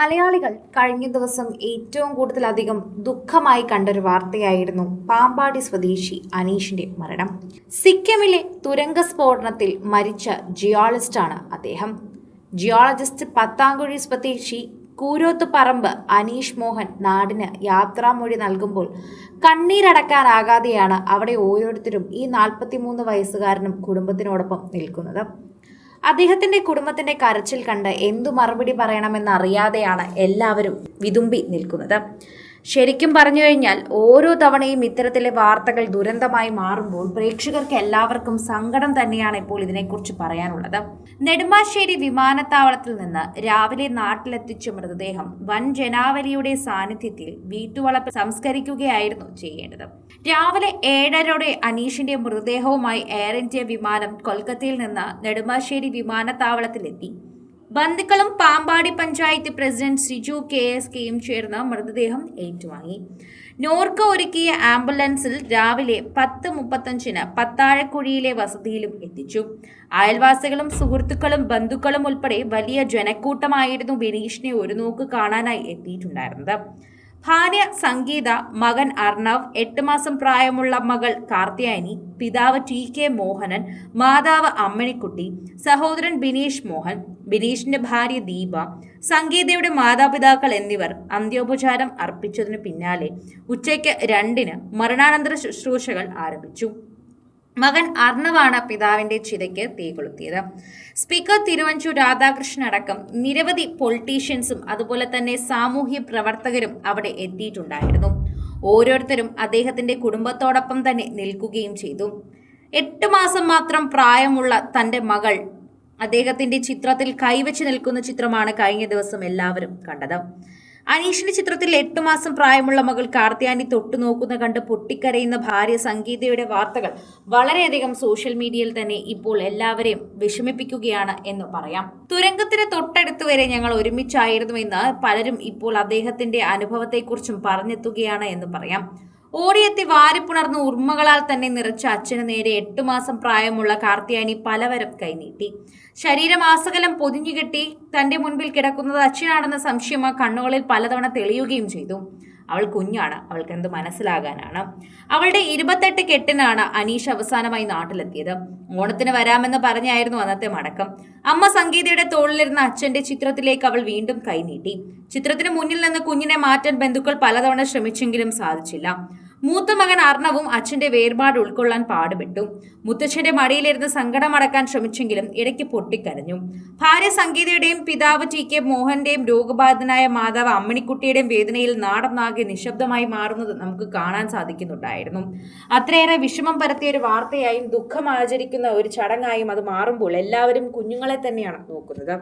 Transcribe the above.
മലയാളികൾ കഴിഞ്ഞ ദിവസം ഏറ്റവും കൂടുതലധികം ദുഃഖമായി കണ്ടൊരു വാർത്തയായിരുന്നു പാമ്പാടി സ്വദേശി അനീഷിന്റെ മരണം. സിക്കിമിലെ തുരങ്ക സ്ഫോടനത്തിൽ മരിച്ച ജിയോളജിസ്റ്റാണ് അദ്ദേഹം. ജിയോളജിസ്റ്റ് പത്താംകുഴി സ്വദേശി കൂരോത്തുപറമ്പ് അനീഷ് മോഹൻ നാടിന് യാത്രാമൊഴി നൽകുമ്പോൾ കണ്ണീരടക്കാനാകാതെയാണ് അവിടെ ഓരോരുത്തരും ഈ 43 വയസ്സുകാരനും കുടുംബത്തിനോടൊപ്പം നിൽക്കുന്നത്. അദ്ദേഹത്തിന്റെ കുടുംബത്തിന്റെ കരച്ചിൽ കണ്ട് എന്തു മറുപടി പറയണമെന്നറിയാതെയാണ് എല്ലാവരും വിതുമ്പി നിൽക്കുന്നത്. ശരിക്കും പറഞ്ഞു കഴിഞ്ഞാൽ ഓരോ തവണയും ഇത്തരത്തിലെ വാർത്തകൾ ദുരന്തമായി മാറുമ്പോൾ പ്രേക്ഷകർക്ക് എല്ലാവർക്കും സങ്കടം തന്നെയാണ് ഇപ്പോൾ ഇതിനെക്കുറിച്ച് പറയാനുള്ളത്. നെടുമ്പാശ്ശേരി വിമാനത്താവളത്തിൽ നിന്ന് രാവിലെ നാട്ടിലെത്തിച്ച മൃതദേഹം വൻ ജനാവലിയുടെ സാന്നിധ്യത്തിൽ വീട്ടുവളപ്പിൽ സംസ്കരിക്കുകയായിരുന്നു ചെയ്യേണ്ടത്. രാവിലെ 7:30 അനീഷിന്റെ മൃതദേഹവുമായി എയർ ഇന്ത്യ വിമാനം കൊൽക്കത്തയിൽ നിന്ന് നെടുമ്പാശ്ശേരി വിമാനത്താവളത്തിലെത്തി. ബന്ധുക്കളും പാമ്പാടി പഞ്ചായത്ത് പ്രസിഡന്റ് സിജു കെയും ചേർന്ന് മൃതദേഹം ഏറ്റുവാങ്ങി. നോർക്ക ഒരുക്കിയ ആംബുലൻസിൽ രാവിലെ 10:35 പത്താഴക്കുഴിയിലെ വസതിയിലും എത്തിച്ചു. അയൽവാസികളും സുഹൃത്തുക്കളും ബന്ധുക്കളും ഉൾപ്പെടെ വലിയ ജനക്കൂട്ടമായിരുന്നു ബിനീഷിനെ ഒരു നോക്ക് കാണാനായി എത്തിയിട്ടുണ്ടായിരുന്നത്. ഭാര്യ സംഗീത, മകൻ അർണവ്, 8 മാസം പ്രായമുള്ള മകൾ കാർത്യായനി, പിതാവ് TK മോഹനൻ, മാതാവ് അമ്മിണിക്കുട്ടി, സഹോദരൻ ബിനീഷ് മോഹൻ, ബിനീഷിന്റെ ഭാര്യ ദീപ, സംഗീതയുടെ മാതാപിതാക്കൾ എന്നിവർ അന്ത്യോപചാരം അർപ്പിച്ചതിനു പിന്നാലെ ഉച്ചയ്ക്ക് 2-ന് മരണാനന്തര ശുശ്രൂഷകൾ ആരംഭിച്ചു. മകൻ അർണവാണ് പിതാവിന്റെ ചിതയ്ക്ക് തീ കൊളുത്തിയത്. സ്പീക്കർ തിരുവഞ്ചൂർ രാധാകൃഷ്ണൻ അടക്കം നിരവധി പൊളിറ്റീഷ്യൻസും അതുപോലെ തന്നെ സാമൂഹ്യ പ്രവർത്തകരും അവിടെ എത്തിയിട്ടുണ്ടായിരുന്നു. ഓരോരുത്തരും അദ്ദേഹത്തിന്റെ കുടുംബത്തോടൊപ്പം തന്നെ നിൽക്കുകയും ചെയ്തു. 8 മാസം മാത്രം പ്രായമുള്ള തന്റെ മകൾ അദ്ദേഹത്തിന്റെ ചിത്രത്തിൽ കൈവച്ച് നിൽക്കുന്ന ചിത്രമാണ് കഴിഞ്ഞ ദിവസം എല്ലാവരും കണ്ടത്. അനീഷിന്റെ ചിത്രത്തിൽ 8 മാസം പ്രായമുള്ള മകൾ കാർത്യായനി തൊട്ടു നോക്കുന്ന കണ്ട് പൊട്ടിക്കരയുന്ന ഭാര്യ സംഗീതയുടെ വാർത്തകൾ വളരെയധികം സോഷ്യൽ മീഡിയയിൽ തന്നെ ഇപ്പോൾ എല്ലാവരെയും വിഷമിപ്പിക്കുകയാണ് എന്ന് പറയാം. തുരങ്കത്തിന് തൊട്ടടുത്ത് വരെ ഞങ്ങൾ ഒരുമിച്ചായിരുന്നുവെന്ന് പലരും ഇപ്പോൾ അദ്ദേഹത്തിന്റെ അനുഭവത്തെക്കുറിച്ചും പറഞ്ഞെത്തുകയാണ് എന്ന് പറയാം. ഓടിയെത്തി വാരിപ്പുണർന്ന് ഉർമ്മകളാൽ തന്നെ നിറച്ച അച്ഛന് നേരെ 8 മാസം പ്രായമുള്ള കാർത്യായനി പലവരും കൈനീട്ടി. ശരീരമാസകലം പൊതിഞ്ഞുകെട്ടി തന്റെ മുൻപിൽ കിടക്കുന്നത് അച്ഛനാണെന്ന സംശയം ആ കണ്ണുകളിൽ പലതവണ തെളിയുകയും ചെയ്തു. അവൾ കുഞ്ഞാണ്, അവൾക്ക് എന്ത് മനസ്സിലാകാനാണ്. അവളുടെ 28 കെട്ടിനാണ് അനീഷ് അവസാനമായി നാട്ടിലെത്തിയത്. ഓണത്തിന് വരാമെന്ന് പറഞ്ഞായിരുന്നു അന്നത്തെ മടക്കം. അമ്മ സംഗീതയുടെ തോളിലിരുന്ന അച്ഛന്റെ ചിത്രത്തിലേക്ക് അവൾ വീണ്ടും കൈനീട്ടി. ചിത്രത്തിന് മുന്നിൽ നിന്ന് കുഞ്ഞിനെ മാറ്റാൻ ബന്ധുക്കൾ പലതവണ ശ്രമിച്ചെങ്കിലും സാധിച്ചില്ല. മൂത്ത മകൻ അർണവും അച്ഛന്റെ വേർപാട് ഉൾക്കൊള്ളാൻ പാടുപെട്ടു. മുത്തച്ഛന്റെ മടിയിലിരുന്ന് സങ്കടമടക്കാൻ ശ്രമിച്ചെങ്കിലും ഇടയ്ക്ക് പൊട്ടിക്കരഞ്ഞു. ഭാര്യ സംഗീതയുടെയും പിതാവ് TK മോഹന്റെയും രോഗബാധിതനായ മാതാവ് അമ്മിണിക്കുട്ടിയുടെയും വേദനയിൽ നാടൊന്നാകെ നിശബ്ദമായി മാറുന്നത് നമുക്ക് കാണാൻ സാധിക്കുന്നുണ്ടായിരുന്നു. അത്രയേറെ വിഷമം പരത്തിയ ഒരു വാർത്തയായും ദുഃഖം ആചരിക്കുന്ന ഒരു ചടങ്ങായും അത് മാറുമ്പോൾ എല്ലാവരും കുഞ്ഞുങ്ങളെ തന്നെയാണ് നോക്കുന്നത്.